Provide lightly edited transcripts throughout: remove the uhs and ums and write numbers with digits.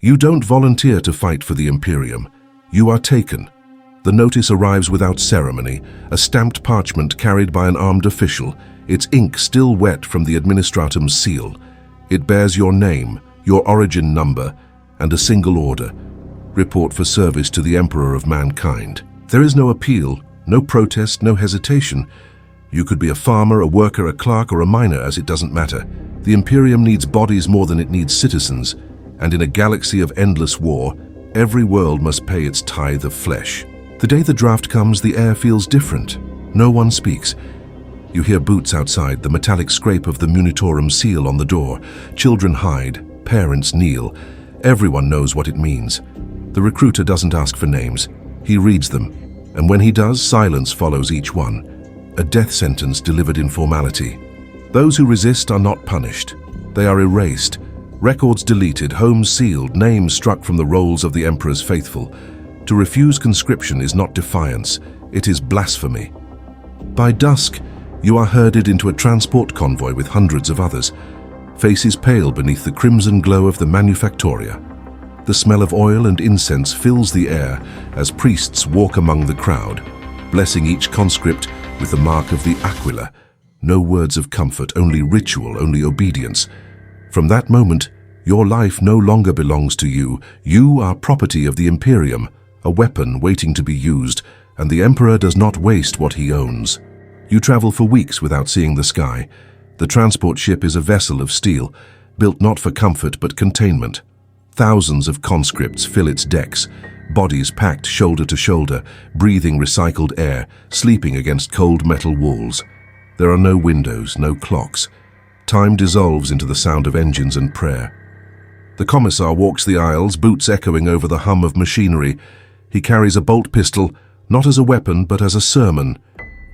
You don't volunteer to fight for the Imperium. You are taken. The notice arrives without ceremony, a stamped parchment carried by an armed official, its ink still wet from the Administratum's seal. It bears your name, your origin number, and a single order: report for service to the Emperor of Mankind. There is no appeal, no protest, no hesitation. You could be a farmer, a worker, a clerk, or a miner, as it doesn't matter. The Imperium needs bodies more than it needs citizens, and in a galaxy of endless war, every world must pay its tithe of flesh. The day the draft comes, the air feels different. No one speaks. You hear boots outside, the metallic scrape of the Munitorum seal on the door. Children hide, parents kneel. Everyone knows what it means. The recruiter doesn't ask for names. He reads them, and when he does, silence follows each one. A death sentence delivered in formality. Those who resist are not punished. They are erased. Records deleted, homes sealed, names struck from the rolls of the Emperor's faithful. To refuse conscription is not defiance, it is blasphemy. By dusk, you are herded into a transport convoy with hundreds of others, faces pale beneath the crimson glow of the manufactoria. The smell of oil and incense fills the air as priests walk among the crowd, blessing each conscript with the mark of the aquila. No words of comfort, only ritual, only obedience. From that moment, your life no longer belongs to you. You are property of the Imperium, a weapon waiting to be used, and the Emperor does not waste what he owns. You travel for weeks without seeing the sky. The transport ship is a vessel of steel, built not for comfort but containment. Thousands of conscripts fill its decks, bodies packed shoulder to shoulder, breathing recycled air, sleeping against cold metal walls. There are no windows, no clocks. Time dissolves into the sound of engines and prayer. The commissar walks the aisles, boots echoing over the hum of machinery. He carries a bolt pistol, not as a weapon, but as a sermon.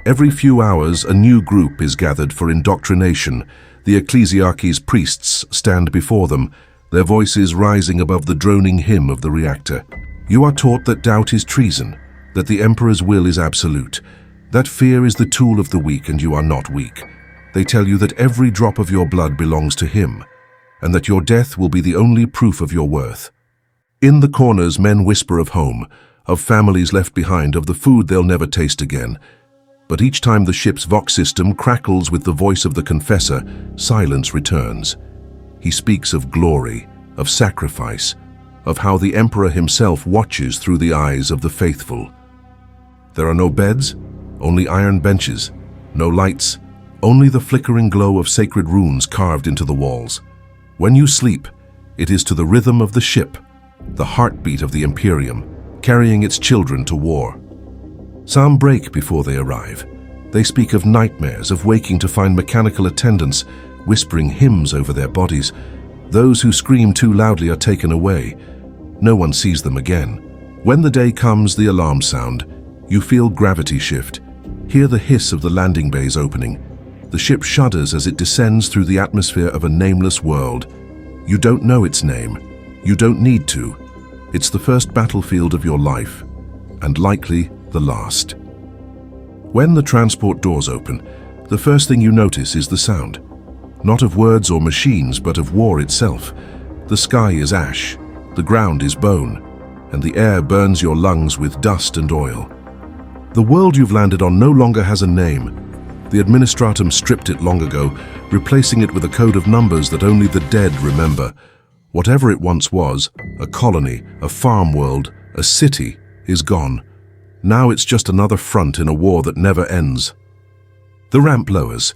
Every few hours, a new group is gathered for indoctrination. The ecclesiarchy's priests stand before them, their voices rising above the droning hymn of the reactor. You are taught that doubt is treason, that the Emperor's will is absolute, that fear is the tool of the weak and you are not weak. They tell you that every drop of your blood belongs to him, and that your death will be the only proof of your worth. In the corners, men whisper of home, of families left behind, of the food they'll never taste again. But each time the ship's vox system crackles with the voice of the confessor, silence returns. He speaks of glory, of sacrifice, of how the Emperor himself watches through the eyes of the faithful. There are no beds, only iron benches, no lights, only the flickering glow of sacred runes carved into the walls. When you sleep, it is to the rhythm of the ship, the heartbeat of the Imperium, carrying its children to war. Some break before they arrive. They speak of nightmares, of waking to find mechanical attendants whispering hymns over their bodies. Those who scream too loudly are taken away. No one sees them again. When the day comes, the alarm sound. You feel gravity shift. Hear the hiss of the landing bays opening. The ship shudders as it descends through the atmosphere of a nameless world. You don't know its name. You don't need to. It's the first battlefield of your life, and likely the last. When the transport doors open, the first thing you notice is the sound. Not of words or machines, but of war itself. The sky is ash, the ground is bone, and the air burns your lungs with dust and oil. The world you've landed on no longer has a name. The Administratum stripped it long ago, replacing it with a code of numbers that only the dead remember. Whatever it once was, a colony, a farm world, a city, is gone. Now it's just another front in a war that never ends. The ramp lowers,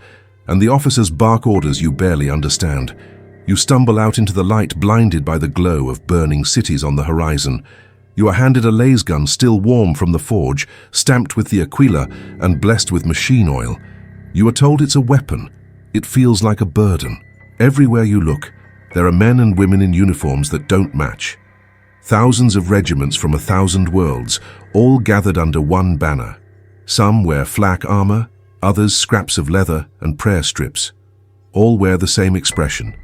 and the officers bark orders you barely understand. You stumble out into the light, blinded by the glow of burning cities on the horizon. You are handed a lasgun still warm from the forge, stamped with the aquila and blessed with machine oil. You are told it's a weapon. It feels like a burden. Everywhere you look, there are men and women in uniforms that don't match. Thousands of regiments from 1,000 worlds, all gathered under one banner. Some wear flak armor, others scraps of leather and prayer strips. All wear the same expression: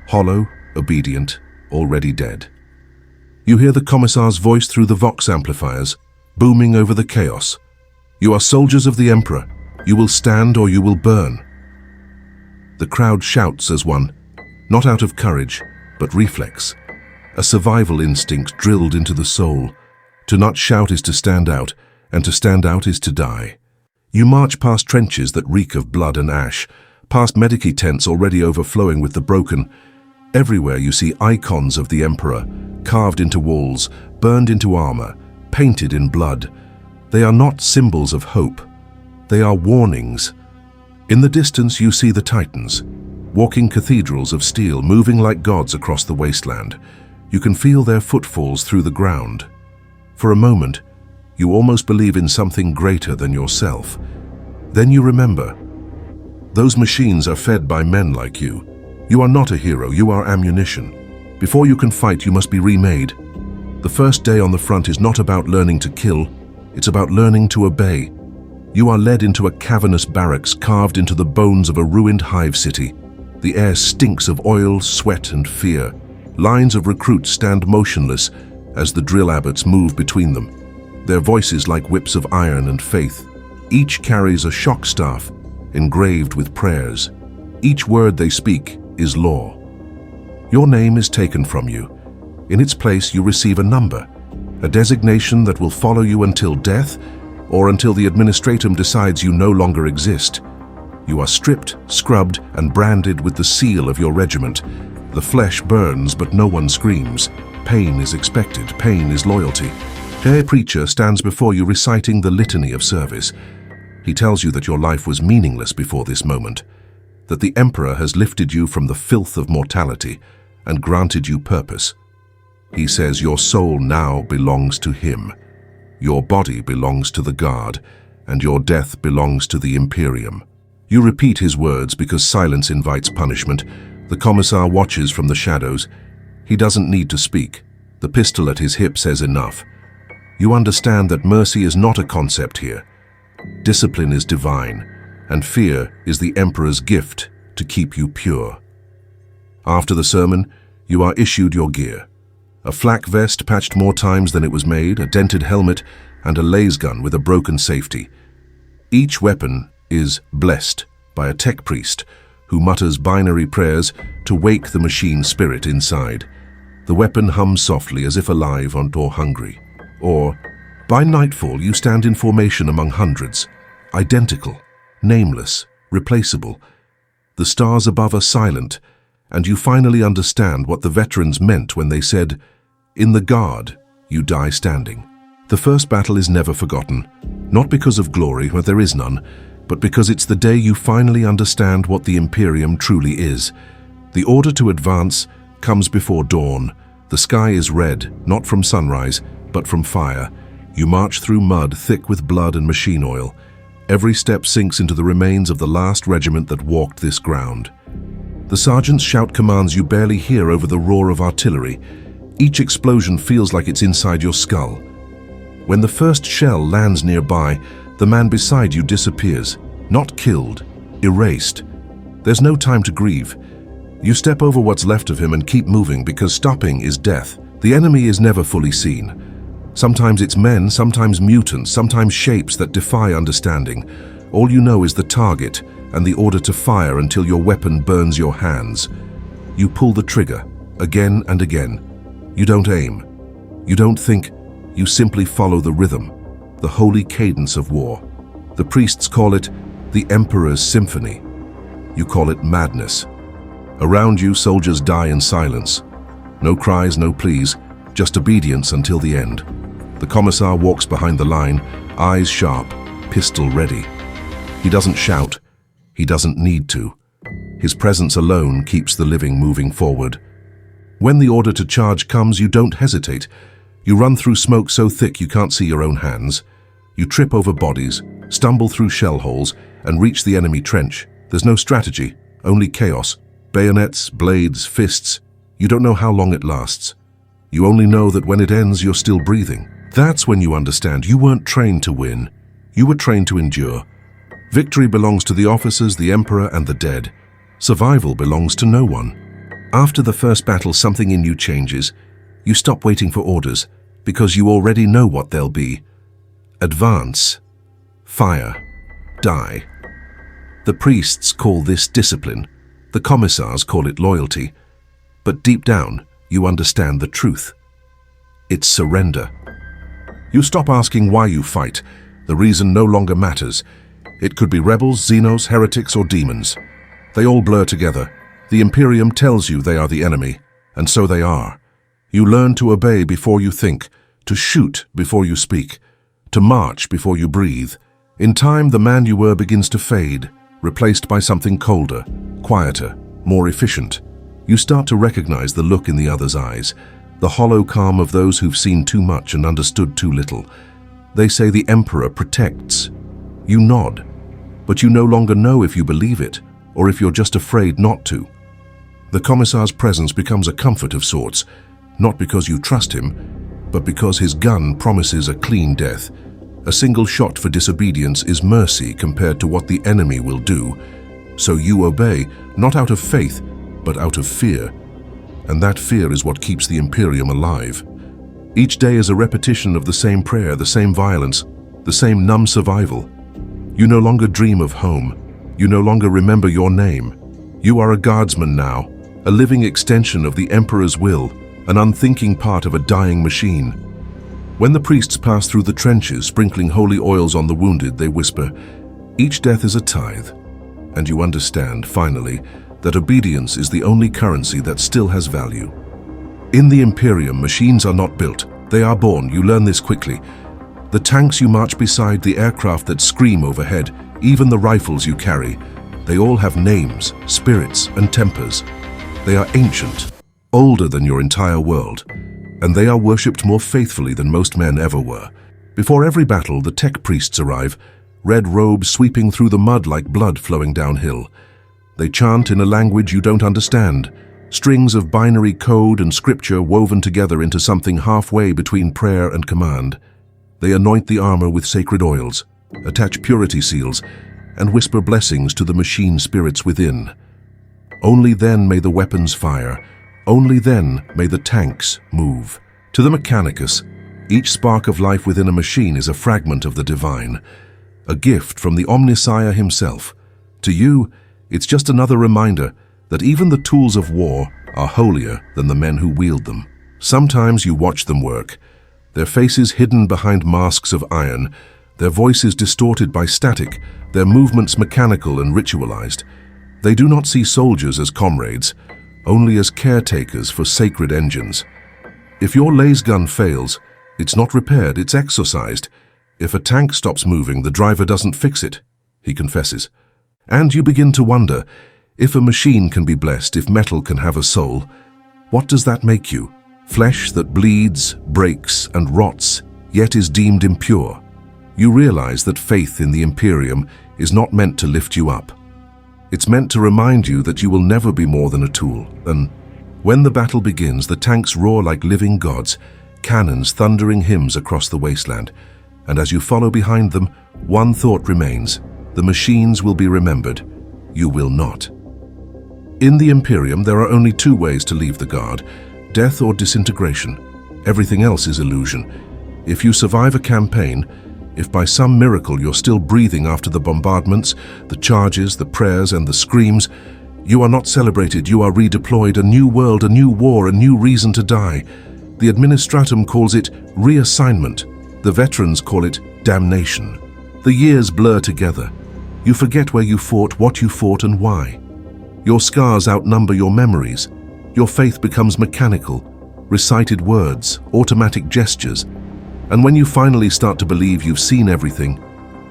hollow, obedient, already dead. You hear the commissar's voice through the vox amplifiers, booming over the chaos. You are soldiers of the Emperor. You will stand or you will burn. The crowd shouts as one, not out of courage, but reflex. a survival instinct drilled into the soul. To not shout is to stand out, and to stand out is to die. You march past trenches that reek of blood and ash, past medici tents already overflowing with the broken. Everywhere you see icons of the Emperor, carved into walls, burned into armor, painted in blood. They are not symbols of hope. They are warnings. In the distance you see the Titans, walking cathedrals of steel, moving like gods across the wasteland. You can feel their footfalls through the ground. For a moment, you almost believe in something greater than yourself. Then you remember. Those machines are fed by men like you. You are not a hero, you are ammunition. Before you can fight, you must be remade. The first day on the front is not about learning to kill, it's about learning to obey. You are led into a cavernous barracks carved into the bones of a ruined hive city. The air stinks of oil, sweat, and fear. Lines of recruits stand motionless as the drill abbots move between them, their voices like whips of iron and faith. Each carries a shock staff engraved with prayers. Each word they speak is law. Your name is taken from you. In its place you receive a number, a designation that will follow you until death or until the Administratum decides you no longer exist. You are stripped, scrubbed, and branded with the seal of your regiment. The flesh burns, but no one screams. Pain is expected, pain is loyalty. A preacher stands before you reciting the litany of service. He tells you that your life was meaningless before this moment, that the Emperor has lifted you from the filth of mortality and granted you purpose. He says your soul now belongs to him. Your body belongs to the Guard, and your death belongs to the Imperium. You repeat his words because silence invites punishment. The commissar watches from the shadows. He doesn't need to speak. The pistol at his hip says enough. You understand that mercy is not a concept here. Discipline is divine, and fear is the Emperor's gift to keep you pure. After the sermon, you are issued your gear. A flak vest patched more times than it was made, a dented helmet, and a lasgun with a broken safety. Each weapon is blessed by a tech priest who mutters binary prayers to wake the machine spirit inside. The weapon hums softly as if alive or hungry. Or, by nightfall, you stand in formation among hundreds, identical, nameless, replaceable. The stars above are silent, and you finally understand what the veterans meant when they said, "In the Guard, you die standing." The first battle is never forgotten, not because of glory, where there is none, but because it's the day you finally understand what the Imperium truly is. The order to advance comes before dawn. The sky is red, not from sunrise, but from fire. You march through mud thick with blood and machine oil. Every step sinks into the remains of the last regiment that walked this ground. The sergeants shout commands you barely hear over the roar of artillery. Each explosion feels like it's inside your skull. When the first shell lands nearby, the man beside you disappears, not killed, erased. There's no time to grieve. You step over what's left of him and keep moving because stopping is death. The enemy is never fully seen. Sometimes it's men, sometimes mutants, sometimes shapes that defy understanding. All you know is the target and the order to fire until your weapon burns your hands. You pull the trigger, again and again. You don't aim. You don't think. You simply follow the rhythm, the holy cadence of war. The priests call it the Emperor's Symphony. You call it madness. Around you, soldiers die in silence. No cries, no pleas, just obedience until the end. The commissar walks behind the line, eyes sharp, pistol ready. He doesn't shout. He doesn't need to. His presence alone keeps the living moving forward. When the order to charge comes, you don't hesitate. You run through smoke so thick you can't see your own hands. You trip over bodies, stumble through shell holes, and reach the enemy trench. There's no strategy, only chaos. Bayonets, blades, fists. You don't know how long it lasts. You only know that when it ends, you're still breathing. That's when you understand you weren't trained to win. You were trained to endure. Victory belongs to the officers, the Emperor, and the dead. Survival belongs to no one. After the first battle, something in you changes. You stop waiting for orders, because you already know what they'll be. Advance. Fire. Die. The priests call this discipline. The commissars call it loyalty. But deep down, you understand the truth. It's surrender. You stop asking why you fight. The reason no longer matters. It could be rebels, xenos, heretics, or demons. They all blur together. The Imperium tells you they are the enemy, and so they are. You learn to obey before you think, to shoot before you speak, to march before you breathe. In time, the man you were begins to fade, replaced by something colder, quieter, more efficient. You start to recognize the look in the other's eyes, the hollow calm of those who've seen too much and understood too little. They say the Emperor protects. You nod, but you no longer know if you believe it, or if you're just afraid not to. The Commissar's presence becomes a comfort of sorts, not because you trust him, but because his gun promises a clean death. A single shot for disobedience is mercy compared to what the enemy will do. So you obey, not out of faith, but out of fear. And that fear is what keeps the Imperium alive. Each day is a repetition of the same prayer, the same violence, the same numb survival. You no longer dream of home. You no longer remember your name. You are a guardsman now, a living extension of the Emperor's will, an unthinking part of a dying machine. When the priests pass through the trenches, sprinkling holy oils on the wounded, they whisper, "Each death is a tithe." And you understand, finally, that obedience is the only currency that still has value. In the Imperium, machines are not built, they are born. You learn this quickly. The tanks you march beside, the aircraft that scream overhead, even the rifles you carry, they all have names, spirits, and tempers. They are ancient, older than your entire world, and they are worshipped more faithfully than most men ever were. Before every battle, the tech priests arrive, red robes sweeping through the mud like blood flowing downhill. They chant in a language you don't understand, strings of binary code and scripture woven together into something halfway between prayer and command. They anoint the armor with sacred oils, attach purity seals, and whisper blessings to the machine spirits within. Only then may the weapons fire. Only then may the tanks move. To the Mechanicus, each spark of life within a machine is a fragment of the divine, a gift from the Omnissiah himself. To you, it's just another reminder that even the tools of war are holier than the men who wield them. Sometimes you watch them work, their faces hidden behind masks of iron, their voices distorted by static, their movements mechanical and ritualized. They do not see soldiers as comrades, only as caretakers for sacred engines. If your lasgun fails, it's not repaired, it's exorcised. If a tank stops moving, the driver doesn't fix it, he confesses. And you begin to wonder, if a machine can be blessed, if metal can have a soul, what does that make you? Flesh that bleeds, breaks, and rots, yet is deemed impure. You realize that faith in the Imperium is not meant to lift you up. It's meant to remind you that you will never be more than a tool. And when the battle begins, the tanks roar like living gods, cannons thundering hymns across the wasteland. And as you follow behind them, one thought remains: the machines will be remembered. You will not. In the Imperium, there are only two ways to leave the guard: death or disintegration. Everything else is illusion. If you survive a campaign, if by some miracle you're still breathing after the bombardments, the charges, the prayers, and the screams, you are not celebrated, you are redeployed, a new world, a new war, a new reason to die. The Administratum calls it reassignment. The veterans call it damnation. The years blur together. You forget where you fought, what you fought, and why. Your scars outnumber your memories. Your faith becomes mechanical, recited words, automatic gestures. And when you finally start to believe you've seen everything,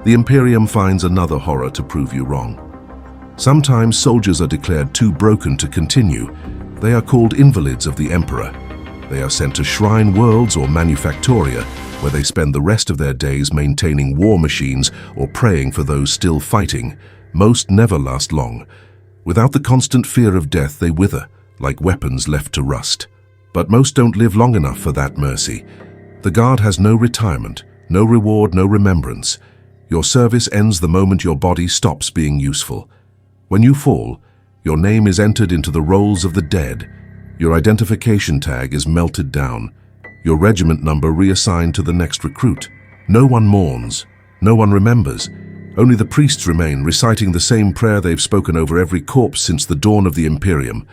the Imperium finds another horror to prove you wrong. Sometimes soldiers are declared too broken to continue. They are called invalids of the Emperor. They are sent to shrine worlds or manufactoria, where they spend the rest of their days maintaining war machines or praying for those still fighting. Most never last long. Without the constant fear of death, they wither, like weapons left to rust. But most don't live long enough for that mercy. The guard has no retirement, no reward, no remembrance. Your service ends the moment your body stops being useful. When you fall, your name is entered into the rolls of the dead. Your identification tag is melted down. Your regiment number reassigned to the next recruit. No one mourns. No one remembers. Only the priests remain, reciting the same prayer they've spoken over every corpse since the dawn of the Imperium.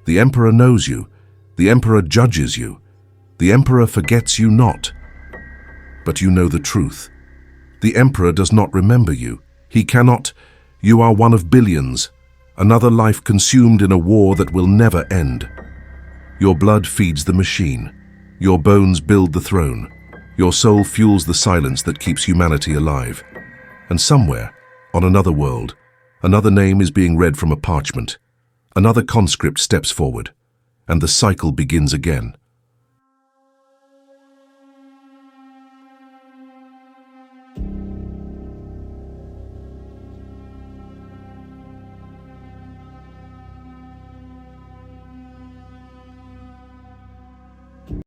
The Emperor knows you. The Emperor judges you. The Emperor forgets you not. But you know the truth. The Emperor does not remember you. He cannot. You are one of billions, another life consumed in a war that will never end. Your blood feeds the machine. Your bones build the throne. Your soul fuels the silence that keeps humanity alive. And somewhere, on another world, another name is being read from a parchment. Another conscript steps forward, and the cycle begins again.